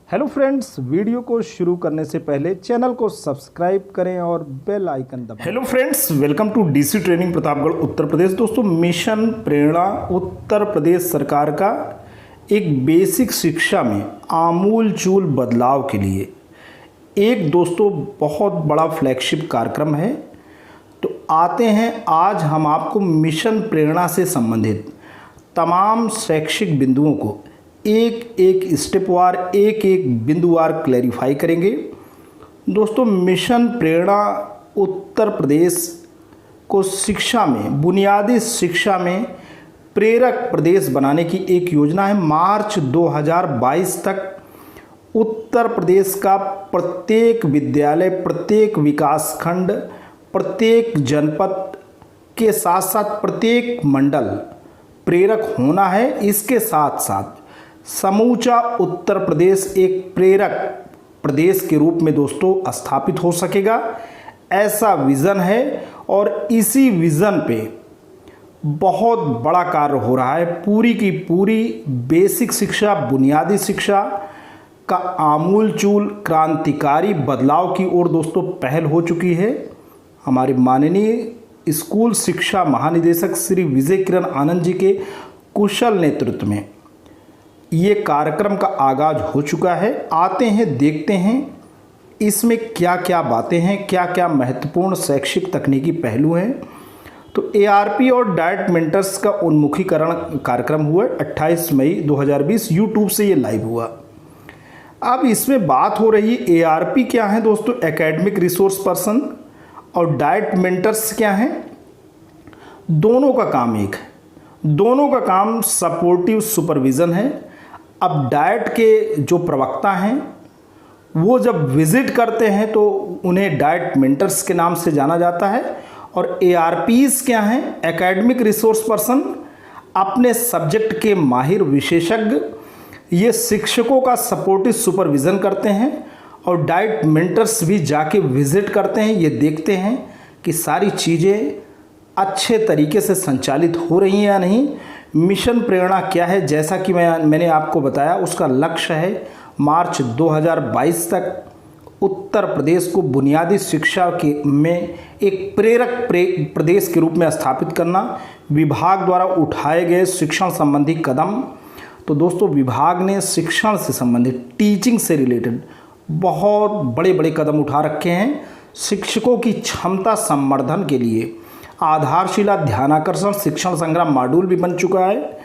Hello friends, video को शुरू करने से पहले चैनल को सब्सक्राइब करें और बेल आइकन दबाएं। Hello friends, welcome to DC training Pratapgarh Uttar Pradesh. दोस्तों, मिशन प्रेरणा उत्तर प्रदेश सरकार का एक बेसिक शिक्षा में आमूल चूल बदलाव के लिए एक दोस्तों बहुत बड़ा फ्लैगशिप कार्यक्रम है। तो आते हैं, आज हम आपको मिशन प्रेरणा से संबंधित तमाम शैक्षिक बिंदुओं को एक एक स्टेपवार, एक एक बिंदुवार क्लैरिफाई करेंगे। दोस्तों, मिशन प्रेरणा उत्तर प्रदेश को शिक्षा में, बुनियादी शिक्षा में प्रेरक प्रदेश बनाने की एक योजना है। मार्च 2022 तक उत्तर प्रदेश का प्रत्येक विद्यालय, प्रत्येक विकासखंड, प्रत्येक जनपद के साथ साथ प्रत्येक मंडल प्रेरक होना है। इसके साथ साथ समूचा उत्तर प्रदेश एक प्रेरक प्रदेश के रूप में दोस्तों स्थापित हो सकेगा, ऐसा विज़न है। और इसी विज़न पे बहुत बड़ा कार्य हो रहा है। पूरी की पूरी बेसिक शिक्षा, बुनियादी शिक्षा का आमूलचूल क्रांतिकारी बदलाव की ओर दोस्तों पहल हो चुकी है। हमारे माननीय स्कूल शिक्षा महानिदेशक श्री विजय किरण आनंद जी के कुशल नेतृत्व में ये कार्यक्रम का आगाज हो चुका है। आते हैं, देखते हैं इसमें क्या क्या बातें हैं, क्या क्या महत्वपूर्ण शैक्षिक तकनीकी पहलू हैं। तो एआरपी और डाइट मेंटर्स का उन्मुखीकरण कार्यक्रम हुआ 28 मई 2020, यूट्यूब से ये लाइव हुआ। अब इसमें बात हो रही है, एआरपी क्या है दोस्तों? Academic resource person. और डाइट मेंटर्स क्या हैं? दोनों का काम एक है, दोनों का काम सपोर्टिव सुपरविज़न है। अब डाइट के जो प्रवक्ता हैं वो जब विज़िट करते हैं तो उन्हें डाइट मेंटर्स के नाम से जाना जाता है। और एआरपीज़ क्या हैं? एकेडमिक रिसोर्स पर्सन, अपने सब्जेक्ट के माहिर विशेषज्ञ। ये शिक्षकों का सपोर्टिव सुपरविज़न करते हैं और डाइट मेंटर्स भी जाके विज़िट करते हैं। ये देखते हैं कि सारी चीज़ें अच्छे तरीके से संचालित हो रही हैं या नहीं। मिशन प्रेरणा क्या है? जैसा कि मैंने आपको बताया, उसका लक्ष्य है मार्च 2022 तक उत्तर प्रदेश को बुनियादी शिक्षा के में एक प्रेरक प्रदेश के रूप में स्थापित करना। विभाग द्वारा उठाए गए शिक्षण संबंधी कदम, तो दोस्तों विभाग ने शिक्षण से संबंधित, टीचिंग से रिलेटेड बहुत बड़े बड़े कदम उठा रखे हैं। शिक्षकों की क्षमता संवर्धन के लिए आधारशिला ध्यानाकर्षण शिक्षण संग्राम मॉड्यूल भी बन चुका है।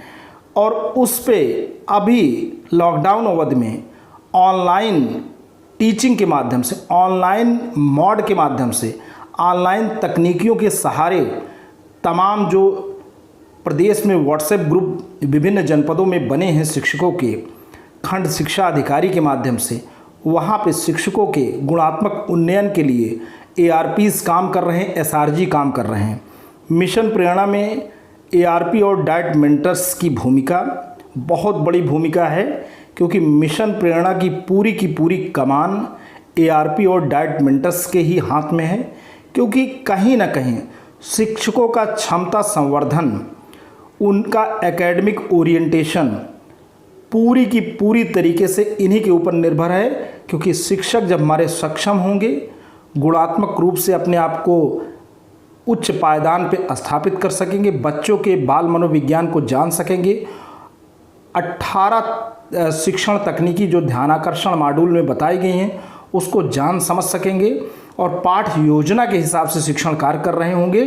और उस पे अभी लॉकडाउन अवधि में ऑनलाइन टीचिंग के माध्यम से, ऑनलाइन मोड के माध्यम से, ऑनलाइन तकनीकियों के सहारे तमाम जो प्रदेश में व्हाट्सएप ग्रुप विभिन्न जनपदों में बने हैं शिक्षकों के, खंड शिक्षा अधिकारी के माध्यम से, वहाँ पे शिक्षकों के गुणात्मक उन्नयन के लिए एआरपीज़ काम कर रहे हैं, एसआरजी काम कर रहे हैं। मिशन प्रेरणा में एआरपी और डाइट मेंटर्स की भूमिका बहुत बड़ी भूमिका है, क्योंकि मिशन प्रेरणा की पूरी कमान एआरपी और डाइट मेंटर्स के ही हाथ में है। क्योंकि कहीं ना कहीं शिक्षकों का क्षमता संवर्धन, उनका एकेडमिक ओरिएंटेशन पूरी की पूरी तरीके से इन्हीं के ऊपर निर्भर है। क्योंकि शिक्षक जब हमारे सक्षम होंगे, गुणात्मक रूप से अपने आप को उच्च पायदान पे स्थापित कर सकेंगे, बच्चों के बाल मनोविज्ञान को जान सकेंगे, 18 शिक्षण तकनीकी जो ध्यानाकर्षण मॉड्यूल में बताई गई हैं उसको जान समझ सकेंगे और पाठ योजना के हिसाब से शिक्षण कार्य कर रहे होंगे,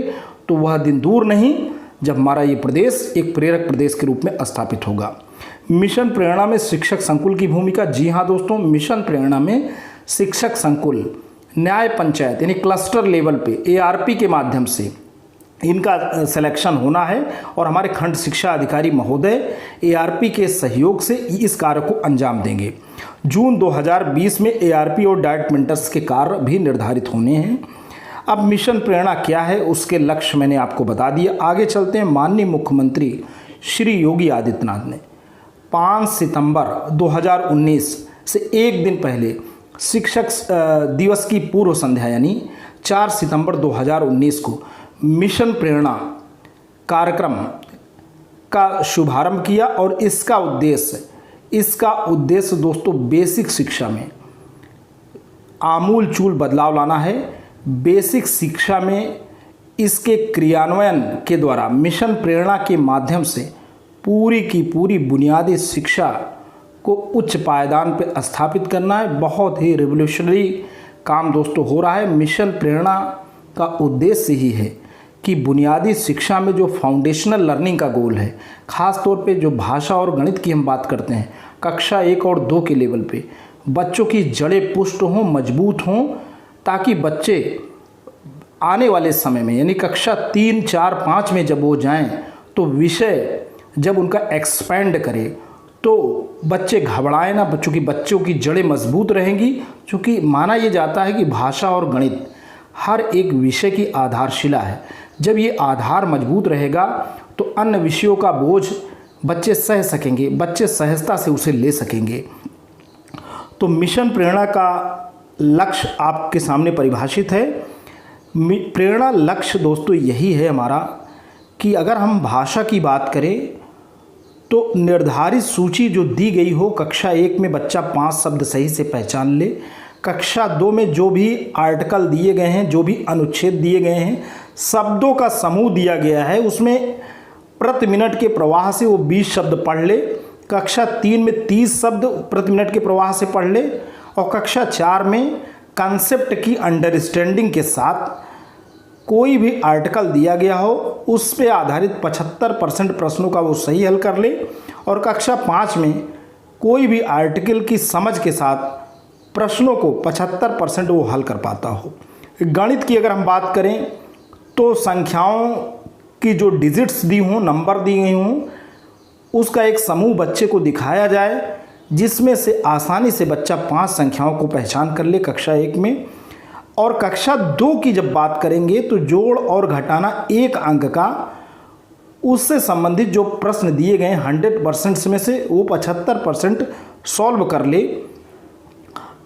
तो वह दिन दूर नहीं जब हमारा ये प्रदेश एक प्रेरक प्रदेश के रूप में स्थापित होगा। मिशन प्रेरणा में शिक्षक संकुल की भूमिका, जी हाँ दोस्तों, मिशन प्रेरणा में शिक्षक संकुल न्याय पंचायत यानी क्लस्टर लेवल पे एआरपी के माध्यम से इनका सिलेक्शन होना है। और हमारे खंड शिक्षा अधिकारी महोदय एआरपी के सहयोग से इस कार्य को अंजाम देंगे। जून 2020 में एआरपी और डाइट मेंटर्स के कार्य भी निर्धारित होने हैं। अब मिशन प्रेरणा क्या है, उसके लक्ष्य मैंने आपको बता दिया। आगे चलते हैं। माननीय मुख्यमंत्री श्री योगी आदित्यनाथ ने 5 सितंबर 2019 से एक दिन पहले शिक्षक दिवस की पूर्व संध्या यानी 4 सितंबर 2019 को मिशन प्रेरणा कार्यक्रम का शुभारंभ किया। और इसका उद्देश्य इसका उद्देश्य दोस्तों बेसिक शिक्षा में आमूल चूल बदलाव लाना है। बेसिक शिक्षा में इसके क्रियान्वयन के द्वारा मिशन प्रेरणा के माध्यम से पूरी की पूरी बुनियादी शिक्षा को उच्च पायदान पर स्थापित करना है। बहुत ही रिवोल्यूशनरी काम दोस्तों हो रहा है। मिशन प्रेरणा का उद्देश्य ही है कि बुनियादी शिक्षा में जो फाउंडेशनल लर्निंग का गोल है, ख़ास तौर पे जो भाषा और गणित की हम बात करते हैं, कक्षा 1 और 2 के लेवल पे बच्चों की जड़ें पुष्ट हों, मजबूत हों, ताकि बच्चे आने वाले समय में यानी कक्षा 3, 4, 5 में जब वो जाएं तो विषय जब उनका एक्सपेंड करे तो बच्चे घबराएं ना, बच्चों की जड़ें मजबूत रहेंगी। क्योंकि माना ये जाता है कि भाषा और गणित हर एक विषय की आधारशिला है। जब ये आधार मजबूत रहेगा तो अन्य विषयों का बोझ बच्चे सह सकेंगे, बच्चे सहजता से उसे ले सकेंगे। तो मिशन प्रेरणा का लक्ष्य आपके सामने परिभाषित है। प्रेरणा लक्ष्य दोस्तों यही है हमारा कि अगर हम भाषा की बात करें तो निर्धारित सूची जो दी गई हो, कक्षा 1 में बच्चा 5 शब्द सही से पहचान ले, कक्षा 2 में जो भी आर्टिकल दिए गए हैं, जो भी अनुच्छेद दिए गए हैं, शब्दों का समूह दिया गया है, उसमें प्रति मिनट के प्रवाह से वो 20 शब्द पढ़ ले। कक्षा 3 में 30 शब्द प्रति मिनट के प्रवाह से पढ़ ले और कक्षा 4 में कंसेप्ट की अंडरस्टैंडिंग के साथ कोई भी आर्टिकल दिया गया हो उस पे आधारित 75% प्रश्नों का वो सही हल कर ले और कक्षा 5 में कोई भी आर्टिकल की समझ के साथ प्रश्नों को 75% वो हल कर पाता हो। गणित की अगर हम बात करें तो संख्याओं की जो डिजिट्स दी हों, नंबर दी गई हों, उसका एक समूह बच्चे को दिखाया जाए जिसमें से आसानी से बच्चा 5 संख्याओं को पहचान कर ले कक्षा 1 में। और कक्षा 2 की जब बात करेंगे तो जोड़ और घटाना 1 अंक का, उससे संबंधित जो प्रश्न दिए गए 100% में से वो 75% सॉल्व कर ले।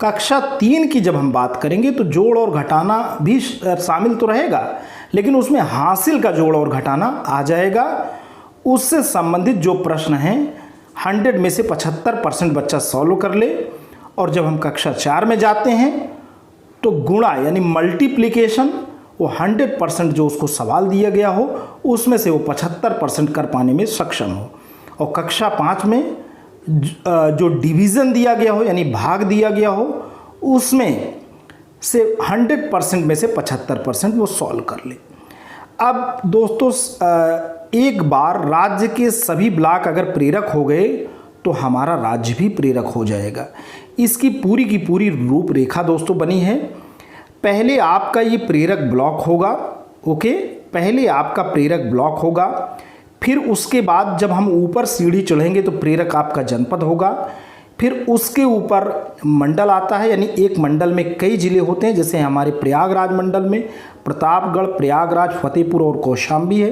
कक्षा 3 की जब हम बात करेंगे तो जोड़ और घटाना भी शामिल तो रहेगा, लेकिन उसमें हासिल का जोड़ और घटाना आ जाएगा। उससे संबंधित जो प्रश्न हैं 100 में से 75% बच्चा सॉल्व कर ले। और जब हम कक्षा 4 में जाते हैं तो गुणा यानी मल्टीप्लिकेशन वो 100% जो उसको सवाल दिया गया हो उसमें से वो 75% कर पाने में सक्षम हो। और कक्षा 5 में जो डिवीज़न दिया गया हो यानी भाग दिया गया हो उसमें से 100% में से 75% वो सॉल्व कर ले। अब दोस्तों एक बार राज्य के सभी ब्लॉक अगर प्रेरक हो गए तो हमारा राज्य भी प्रेरक हो जाएगा। इसकी पूरी की पूरी रूपरेखा दोस्तों बनी है। पहले आपका ये प्रेरक ब्लॉक होगा, ओके, पहले आपका प्रेरक ब्लॉक होगा। फिर उसके बाद जब हम ऊपर सीढ़ी चढ़ेंगे तो प्रेरक आपका जनपद होगा। फिर उसके ऊपर मंडल आता है, यानी एक मंडल में कई ज़िले होते हैं, जैसे हमारे प्रयागराज मंडल में प्रतापगढ़, प्रयागराज, फतेहपुर और कौशाम्बी है।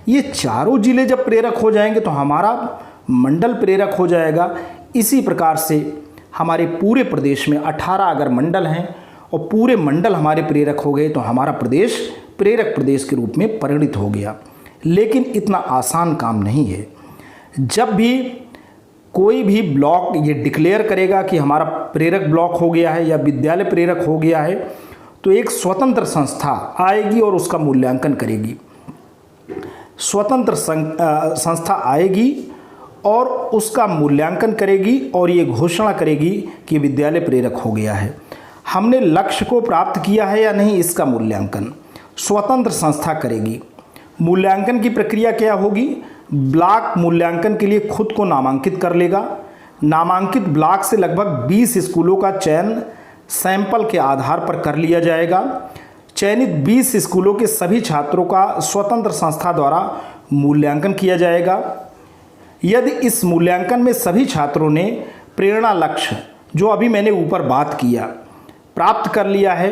ये चारों ज़िले जब प्रेरक हो जाएंगे तो हमारा मंडल प्रेरक हो जाएगा। इसी प्रकार से हमारे पूरे प्रदेश में 18 अगर मंडल हैं और पूरे मंडल हमारे प्रेरक हो गए तो हमारा प्रदेश प्रेरक प्रदेश के रूप में परिणित हो गया। लेकिन इतना आसान काम नहीं है। जब भी कोई भी ब्लॉक ये डिक्लेयर करेगा कि हमारा प्रेरक ब्लॉक हो गया है या विद्यालय प्रेरक हो गया है तो एक स्वतंत्र संस्था आएगी और उसका मूल्यांकन करेगी। स्वतंत्र संस्था आएगी और उसका मूल्यांकन करेगी और ये घोषणा करेगी कि विद्यालय प्रेरक हो गया है। हमने लक्ष्य को प्राप्त किया है या नहीं, इसका मूल्यांकन स्वतंत्र संस्था करेगी। मूल्यांकन की प्रक्रिया क्या होगी? ब्लॉक मूल्यांकन के लिए खुद को नामांकित कर लेगा। नामांकित ब्लॉक से लगभग 20 स्कूलों का चयन सैंपल के आधार पर कर लिया जाएगा। चयनित 20 स्कूलों के सभी छात्रों का स्वतंत्र संस्था द्वारा मूल्यांकन किया जाएगा। यदि इस मूल्यांकन में सभी छात्रों ने प्रेरणा लक्ष्य जो अभी मैंने ऊपर बात किया प्राप्त कर लिया है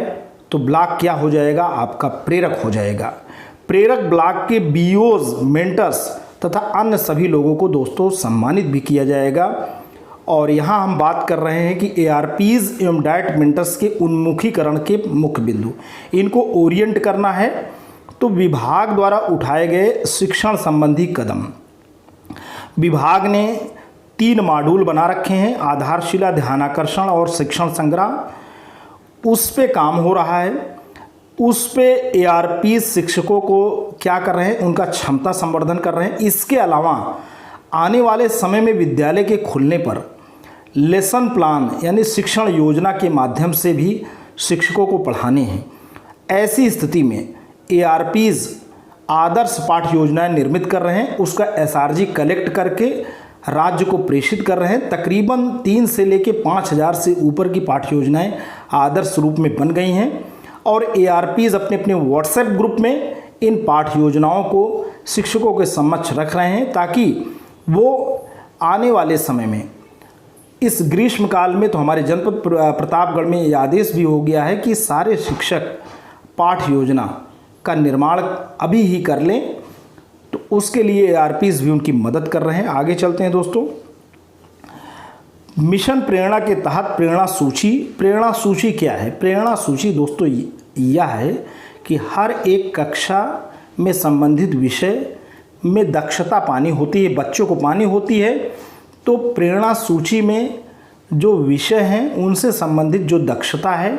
तो ब्लॉक क्या हो जाएगा? आपका प्रेरक हो जाएगा। प्रेरक ब्लॉक के बीओज, मेंटर्स तथा अन्य सभी लोगों को दोस्तों सम्मानित भी किया जाएगा। और यहाँ हम बात कर रहे हैं कि ARPs एवं डाइट मेंटर्स के उन्मुखीकरण के मुख्य बिंदु, इनको ओरिएंट करना है। तो विभाग द्वारा उठाए गए शिक्षण संबंधी कदम, विभाग ने 3 मॉड्यूल बना रखे हैं, आधारशिला, ध्यानाकर्षण और शिक्षण संग्रह। उस पे काम हो रहा है। उस पे एआरपी शिक्षकों को क्या कर रहे हैं, उनका क्षमता संवर्धन कर रहे हैं। इसके अलावा आने वाले समय में विद्यालय के खुलने पर लेसन प्लान यानी शिक्षण योजना के माध्यम से भी शिक्षकों को पढ़ाने हैं। ऐसी स्थिति में एआरपीज आदर्श पाठ योजनाएं निर्मित कर रहे हैं, उसका एसआरजी कलेक्ट करके राज्य को प्रेषित कर रहे हैं। तकरीबन 3 से लेकर 5,000 से ऊपर की पाठ योजनाएं आदर्श रूप में बन गई हैं और एआरपीज अपने अपने व्हाट्सएप ग्रुप में इन पाठ योजनाओं को शिक्षकों के समक्ष रख रहे हैं, ताकि वो आने वाले समय में इस ग्रीष्म काल में तो हमारे जनपद प्रतापगढ़ में ये आदेश भी हो गया है कि सारे शिक्षक पाठ योजना का निर्माण अभी ही कर लें, तो उसके लिए एआरपीज भी उनकी मदद कर रहे हैं। आगे चलते हैं दोस्तों। मिशन प्रेरणा के तहत प्रेरणा सूची। प्रेरणा सूची क्या है? प्रेरणा सूची दोस्तों यह है कि हर एक कक्षा में संबंधित विषय में दक्षता पानी होती है, बच्चों को पानी होती है, तो प्रेरणा सूची में जो विषय हैं उनसे संबंधित जो दक्षता है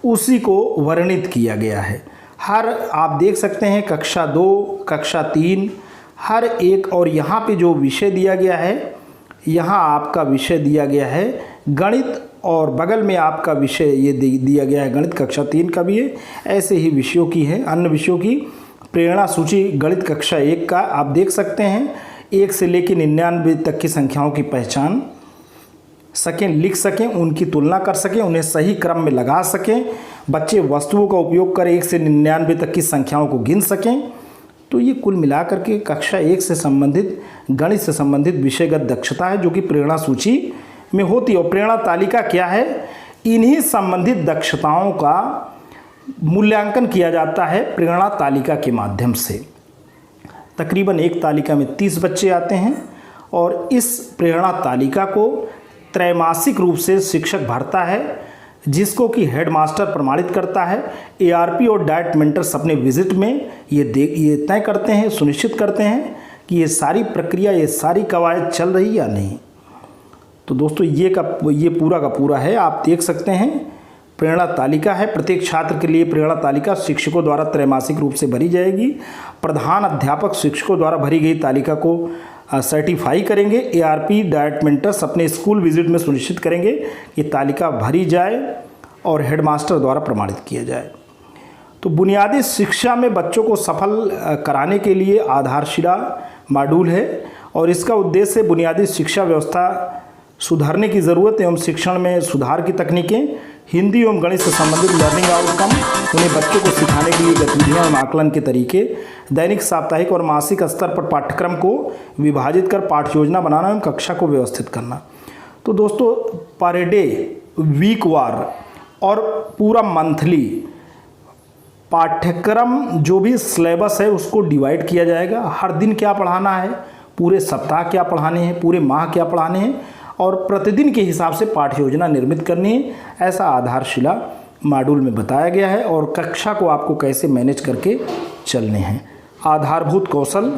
उसी को वर्णित किया गया है। हर आप देख सकते हैं कक्षा 2, कक्षा 3 हर एक, और यहाँ पे जो विषय दिया गया है, यहाँ आपका विषय दिया गया है गणित और बगल में आपका विषय ये दिया गया है गणित, कक्षा 3 का भी है। ऐसे ही विषयों की है, अन्य विषयों की प्रेरणा सूची गणित कक्षा 1 का आप देख सकते हैं। 1 से लेकर 99 तक की संख्याओं की पहचान सकें, लिख सकें, उनकी तुलना कर सकें, उन्हें सही क्रम में लगा सकें, बच्चे वस्तुओं का उपयोग कर 1 से 99 तक की संख्याओं को गिन सकें। तो ये कुल मिलाकर के कक्षा 1 से संबंधित गणित से संबंधित विषयगत दक्षता है जो कि प्रेरणा सूची में होती है। और प्रेरणा तालिका क्या है? इन्हीं संबंधित दक्षताओं का मूल्यांकन किया जाता है प्रेरणा तालिका के माध्यम से। तकरीबन एक तालिका में 30 बच्चे आते हैं और इस प्रेरणा तालिका को त्रैमासिक रूप से शिक्षक भरता है, जिसको कि हेडमास्टर प्रमाणित करता है। एआरपी और डाइट मेंटर्स अपने विजिट में ये तय करते हैं, सुनिश्चित करते हैं कि ये सारी प्रक्रिया, ये सारी कवायद चल रही या नहीं। तो दोस्तों ये पूरा का पूरा है, आप देख सकते हैं प्रेरणा तालिका है। प्रत्येक छात्र के लिए प्रेरणा तालिका शिक्षकों द्वारा त्रैमासिक रूप से भरी जाएगी। प्रधान अध्यापक शिक्षकों द्वारा भरी गई तालिका को सर्टिफाई करेंगे। एआरपी डाइट मेंटर्स अपने स्कूल विजिट में सुनिश्चित करेंगे कि तालिका भरी जाए और हेडमास्टर द्वारा प्रमाणित किया जाए। तो बुनियादी शिक्षा में बच्चों को सफल कराने के लिए आधारशिला मॉड्यूल है और इसका उद्देश्य बुनियादी शिक्षा व्यवस्था सुधारने की ज़रूरत एवं शिक्षण में सुधार की तकनीकें, हिंदी एवं गणित से संबंधित लर्निंग आउटकम, उन्हें बच्चों को सिखाने के लिए गतिविधियाँ एवं आकलन के तरीके, दैनिक, साप्ताहिक और मासिक स्तर पर पाठ्यक्रम को विभाजित कर पाठ्य योजना बनाना एवं कक्षा को व्यवस्थित करना। तो दोस्तों पर डे, वीक वार और पूरा मंथली पाठ्यक्रम जो भी सिलेबस है उसको डिवाइड किया जाएगा। हर दिन क्या पढ़ाना है, पूरे सप्ताह क्या पढ़ाने हैं, पूरे माह क्या पढ़ाने हैं और प्रतिदिन के हिसाब से पाठ्य योजना निर्मित करनी है, ऐसा आधारशिला मॉड्यूल में बताया गया है। और कक्षा को आपको कैसे मैनेज करके चलने हैं, आधारभूत कौशल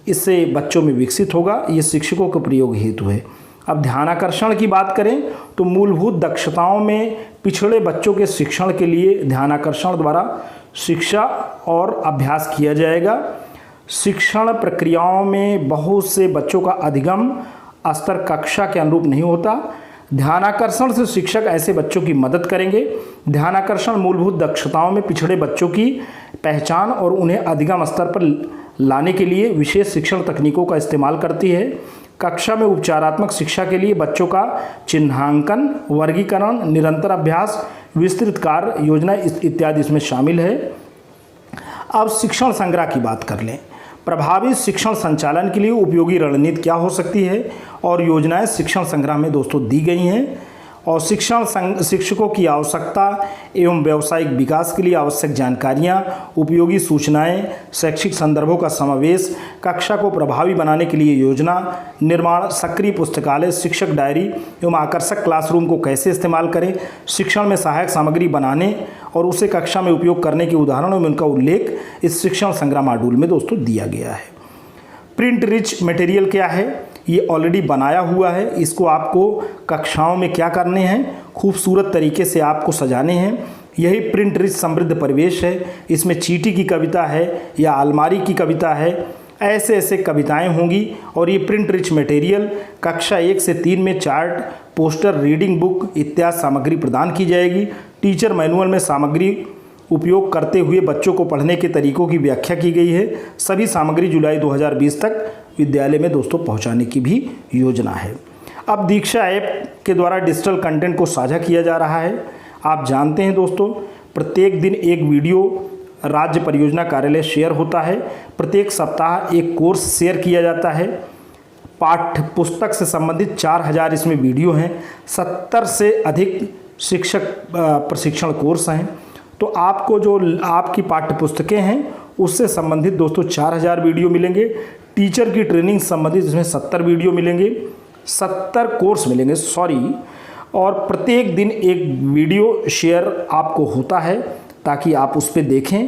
इससे बच्चों में विकसित होगा, ये शिक्षकों के प्रयोग हेतु है। अब ध्यानाकर्षण की बात करें तो मूलभूत दक्षताओं में पिछड़े बच्चों के शिक्षण के लिए ध्यानाकर्षण द्वारा शिक्षा और अभ्यास किया जाएगा। शिक्षण प्रक्रियाओं में बहुत से बच्चों का अधिगम स्तर कक्षा के अनुरूप नहीं होता। ध्यानाकर्षण से शिक्षक ऐसे बच्चों की मदद करेंगे। ध्यानाकर्षण मूलभूत दक्षताओं में पिछड़े बच्चों की पहचान और उन्हें अधिगम स्तर पर लाने के लिए विशेष शिक्षण तकनीकों का इस्तेमाल करती है। कक्षा में उपचारात्मक शिक्षा के लिए बच्चों का चिन्हांकन, वर्गीकरण, निरंतर अभ्यास, विस्तृत कार्य योजना इत्यादि इसमें शामिल है। अब शिक्षण संग्रह की बात कर लें। प्रभावी शिक्षण संचालन के लिए उपयोगी रणनीति क्या हो सकती है और योजनाएं शिक्षण संग्रह में दोस्तों दी गई हैं। और शिक्षकों की आवश्यकता एवं व्यावसायिक विकास के लिए आवश्यक जानकारियां, उपयोगी सूचनाएं, शैक्षिक संदर्भों का समावेश, कक्षा को प्रभावी बनाने के लिए योजना निर्माण, सक्रिय पुस्तकालय, शिक्षक डायरी एवं आकर्षक क्लासरूम को कैसे इस्तेमाल करें, शिक्षण में सहायक सामग्री बनाने और उसे कक्षा में उपयोग करने के उदाहरणों में उनका उल्लेख इस शिक्षण संग्रह मॉड्यूल में दोस्तों दिया गया है। प्रिंट रिच मटेरियल क्या है? ये ऑलरेडी बनाया हुआ है। इसको आपको कक्षाओं में क्या करने हैं, खूबसूरत तरीके से आपको सजाने हैं। यही प्रिंट रिच समृद्ध परिवेश है। इसमें चींटी की कविता है या अलमारी की कविता है, ऐसे ऐसे कविताएं होंगी। और ये प्रिंट रिच मटेरियल कक्षा 1 से 3 में चार्ट, पोस्टर, रीडिंग बुक इत्यादि सामग्री प्रदान की जाएगी। टीचर मैनुअल में सामग्री उपयोग करते हुए बच्चों को पढ़ने के तरीकों की व्याख्या की गई है। सभी सामग्री जुलाई 2020 तक विद्यालय में दोस्तों पहुंचाने की भी योजना है। अब दीक्षा ऐप के द्वारा डिजिटल कंटेंट को साझा किया जा रहा है। आप जानते हैं दोस्तों, प्रत्येक दिन एक वीडियो राज्य परियोजना कार्यालय शेयर होता है। प्रत्येक सप्ताह एक कोर्स शेयर किया जाता है। पाठ्य पुस्तक से संबंधित 4000 इसमें वीडियो हैं। 70 से अधिक शिक्षक प्रशिक्षण कोर्स हैं। तो आपको जो आपकी पाठ्य पुस्तकें हैं उससे संबंधित दोस्तों 4000 वीडियो मिलेंगे। टीचर की ट्रेनिंग संबंधित इसमें 70 वीडियो मिलेंगे, 70 कोर्स मिलेंगे और प्रत्येक दिन एक वीडियो शेयर आपको होता है ताकि आप उस पर देखें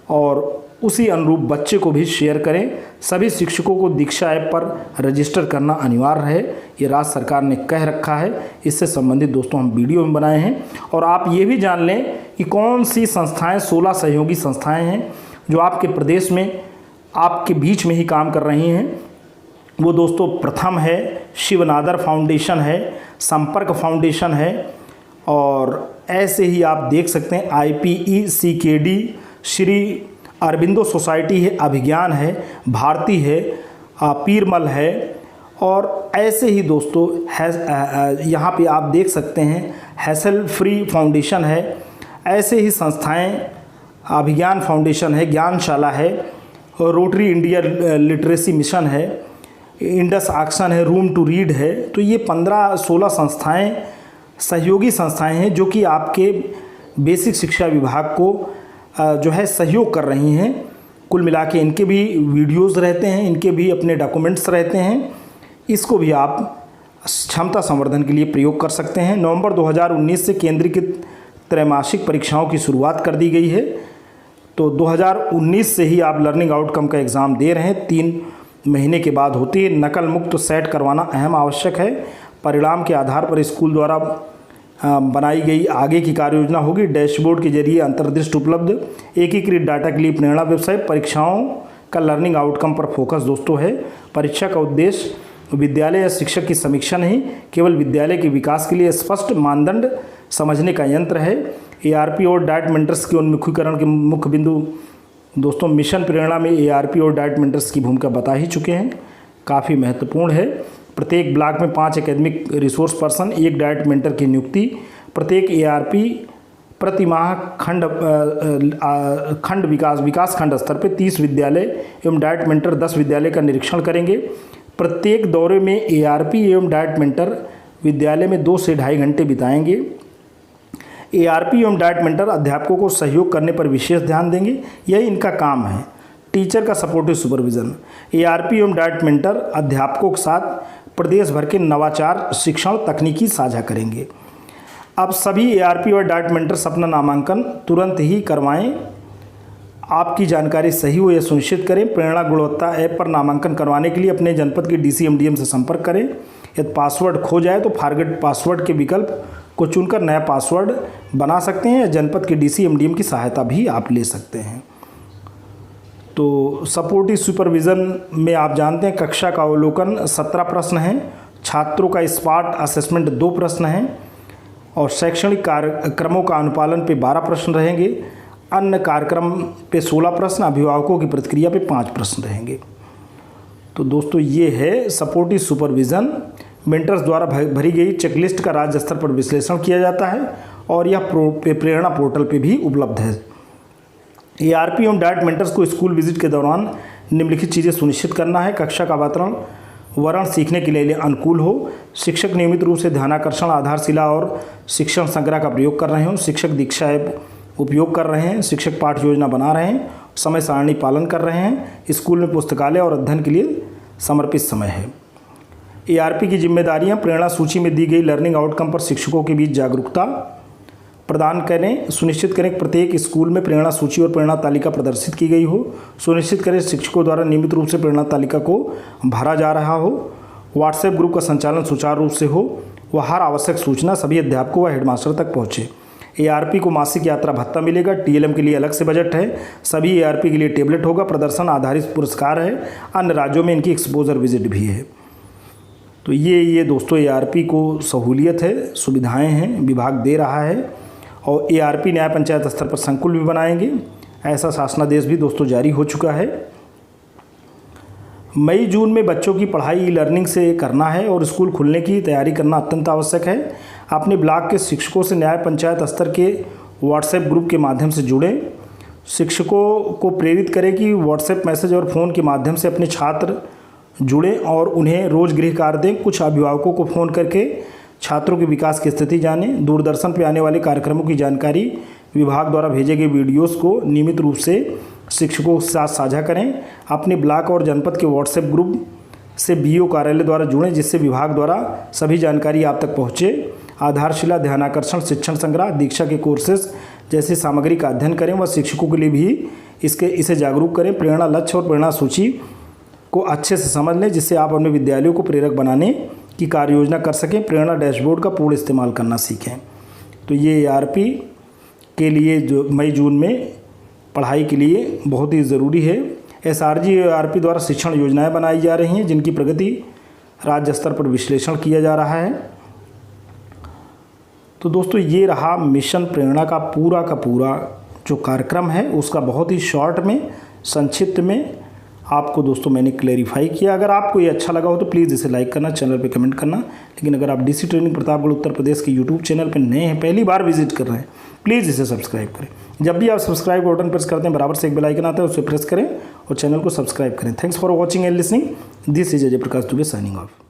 और उसी अनुरूप बच्चे को भी शेयर करें। सभी शिक्षकों को दीक्षा ऐप पर रजिस्टर करना अनिवार्य है, ये राज्य सरकार ने कह रखा है। इससे संबंधित दोस्तों हम वीडियो में बनाए हैं। और आप ये भी जान लें कि कौन सी संस्थाएं, 16 सहयोगी संस्थाएं हैं जो आपके प्रदेश में आपके बीच में ही काम कर रही हैं। वो दोस्तों प्रथम है, शिवनादर फाउंडेशन है, संपर्क फाउंडेशन है और ऐसे ही आप देख सकते हैं IPECKD, श्री अरबिंदो सोसाइटी है, अभिज्ञान है, भारती है, पीरमल है और ऐसे ही दोस्तों यहाँ पे आप देख सकते हैं हैसल फ्री फाउंडेशन है। ऐसे ही संस्थाएं, अभिज्ञान फाउंडेशन है, ज्ञानशाला है, रोटरी इंडिया लिटरेसी मिशन है, इंडस एक्शन है, रूम टू रीड है। तो ये 15-16 संस्थाएं सहयोगी संस्थाएं हैं जो कि आपके बेसिक शिक्षा विभाग को जो है सहयोग कर रही हैं। कुल मिला के इनके भी वीडियोज़ रहते हैं, इनके भी अपने डॉक्यूमेंट्स रहते हैं। इसको भी आप क्षमता संवर्धन के लिए प्रयोग कर सकते हैं। नवंबर 2019 से केंद्रीकृत त्रैमासिक परीक्षाओं की शुरुआत कर दी गई है। तो 2019 से ही आप लर्निंग आउटकम का एग्ज़ाम दे रहे हैं, 3 महीने के बाद होती है। नकल मुक्त सेट करवाना अहम आवश्यक है। परिणाम के आधार पर स्कूल द्वारा बनाई गई आगे की कार्य योजना होगी। डैशबोर्ड के जरिए अंतर्दृष्टि उपलब्ध। एकीकृत डाटा के लिए प्रेरणा वेबसाइट। परीक्षाओं का लर्निंग आउटकम पर फोकस दोस्तों है। परीक्षा का उद्देश्य विद्यालय या शिक्षक की समीक्षा नहीं, केवल विद्यालय के विकास के लिए स्पष्ट मानदंड समझने का यंत्र है। ARP और डाइट मेंटर्स के उन्मुखीकरण के मुख्य बिंदु दोस्तों मिशन प्रेरणा में ARP और डाइट मेंटर्स की भूमिका बता ही चुके हैं, काफ़ी महत्वपूर्ण है। प्रत्येक ब्लॉक में 5 academic resource person, 1 diet mentor की नियुक्ति। प्रत्येक ARP प्रति माह खंड विकास खंड स्तर पर 30 विद्यालय एवं डाइट मेंटर 10 विद्यालय का निरीक्षण करेंगे। प्रत्येक दौरे में ARP एवं डाइट मेंटर विद्यालय में 2 से 2.5 घंटे बिताएंगे। ARP एवं डाइट मेंटर अध्यापकों को सहयोग करने पर विशेष ध्यान देंगे, यही इनका काम है। टीचर का सपोर्टिव सुपरविजन। ARP एवं डाइट मेंटर अध्यापकों के साथ प्रदेश भर के नवाचार शिक्षण तकनीकी साझा करेंगे। अब सभी ARP और डाइट मेंटर्स अपना नामांकन तुरंत ही करवाएं। आपकी जानकारी सही हो यह सुनिश्चित करें। प्रेरणा गुणवत्ता ऐप पर नामांकन करवाने के लिए अपने जनपद के DCMDM से संपर्क करें। यदि पासवर्ड खो जाए तो फॉरगेट पासवर्ड के विकल्प को चुनकर नया पासवर्ड बना सकते हैं या जनपद के DCMDM की सहायता भी आप ले सकते हैं। तो सपोर्टिव सुपरविज़न में आप जानते हैं कक्षा का अवलोकन 17 प्रश्न हैं, छात्रों का स्मार्ट असेसमेंट 2 प्रश्न हैं और शैक्षणिक कार्यक्रमों का अनुपालन पे 12 प्रश्न रहेंगे। अन्य कार्यक्रम पे 16 प्रश्न, अभिभावकों की प्रतिक्रिया पे 5 प्रश्न रहेंगे। तो दोस्तों ये है सपोर्टिव सुपरविज़न। मेंटर्स द्वारा भरी गई चेकलिस्ट का राज्य स्तर पर विश्लेषण किया जाता है और यह प्रेरणा पोर्टल पे भी उपलब्ध है। ARP एवं डाइट मेंटर्स को स्कूल विजिट के दौरान निम्नलिखित चीज़ें सुनिश्चित करना है। कक्षा का वातावरण सीखने के लिए अनुकूल हो। शिक्षक नियमित रूप से ध्यानाकर्षण, आधारशिला और शिक्षण संग्रह का प्रयोग कर रहे हों। शिक्षक दीक्षा ऐप उपयोग कर रहे हैं। शिक्षक पाठ योजना बना रहे हैं। समय सारणी पालन कर रहे हैं। स्कूल में पुस्तकालय और अध्ययन के लिए समर्पित समय है। ARP की जिम्मेदारियां। प्रेरणा सूची में दी गई लर्निंग आउटकम पर शिक्षकों के बीच जागरूकता प्रदान करें। सुनिश्चित करें कि प्रत्येक स्कूल में प्रेरणा सूची और प्रेरणा तालिका प्रदर्शित की गई हो। सुनिश्चित करें शिक्षकों द्वारा नियमित रूप से प्रेरणा तालिका को भरा जा रहा हो। व्हाट्सएप ग्रुप का संचालन सुचारू रूप से हो व हर आवश्यक सूचना सभी अध्यापकों व हेडमास्टर तक पहुँचे। एआरपी को मासिक यात्रा भत्ता मिलेगा। टीएलएम के लिए अलग से बजट है। सभी एआरपी के लिए टेबलेट होगा। प्रदर्शन आधारित पुरस्कार है। अन्य राज्यों में इनकी एक्सपोजर विजिट भी है। तो ये दोस्तों एआरपी को सहूलियत है, सुविधाएं हैं, विभाग दे रहा है। और एआरपी न्याय पंचायत स्तर पर संकुल भी बनाएंगे, ऐसा शासनादेश भी दोस्तों जारी हो चुका है। मई जून में बच्चों की पढ़ाई ई लर्निंग से करना है और स्कूल खुलने की तैयारी करना अत्यंत आवश्यक है। अपने ब्लॉक के शिक्षकों से न्याय पंचायत स्तर के व्हाट्सएप ग्रुप के माध्यम से जुड़ें। शिक्षकों को प्रेरित करें कि व्हाट्सएप मैसेज और फ़ोन के माध्यम से अपने छात्र जुड़ें और उन्हें रोज़ गृह कार्य दें। कुछ अभिभावकों को फ़ोन करके छात्रों के विकास की स्थिति जानें। दूरदर्शन पर आने वाले कार्यक्रमों की जानकारी, विभाग द्वारा भेजे गए वीडियोज़ को नियमित रूप से शिक्षकों के साथ साझा करें। अपने ब्लॉक और जनपद के व्हाट्सएप ग्रुप से बीओ कार्यालय द्वारा जुड़ें, जिससे विभाग द्वारा सभी जानकारी आप तक पहुँचे। आधारशिला, ध्यानाकर्षण, शिक्षण संग्रह, दीक्षा के कोर्सेज जैसी सामग्री का अध्ययन करें व शिक्षकों के लिए भी इसे जागरूक करें। प्रेरणा लक्ष्य और प्रेरणा सूची को अच्छे से समझ लें, जिससे आप अपने विद्यालयों को प्रेरक बनाने की कार्य योजना कर सकें। प्रेरणा डैशबोर्ड का पूर्ण इस्तेमाल करना सीखें। तो ये एआरपी के लिए जो मई जून में पढ़ाई के लिए बहुत ही ज़रूरी है। एसआरजी एआरपी द्वारा शिक्षण योजनाएं बनाई जा रही हैं, जिनकी प्रगति राज्य स्तर पर विश्लेषण किया जा रहा है। तो दोस्तों ये रहा मिशन प्रेरणा का पूरा जो कार्यक्रम है, उसका बहुत ही शॉर्ट में, संक्षिप्त में आपको दोस्तों मैंने क्लेरिफाई किया। अगर आपको ये अच्छा लगा हो तो प्लीज़ इसे लाइक करना, चैनल पे कमेंट करना। लेकिन अगर आप डीसी ट्रेनिंग प्रतापगढ़ उत्तर प्रदेश के यूट्यूब चैनल पर नए हैं, पहली बार विजिट कर रहे हैं, प्लीज़ इसे सब्सक्राइब करें। जब भी आप सब्सक्राइब का बटन प्रेस करते हैं, बराबर से एक बेल आइकन आता है, उसे प्रेस करें और चैनल को सब्सक्राइब करें। Thanks for watching and listening. This is Ajay Prakash Dubey signing off.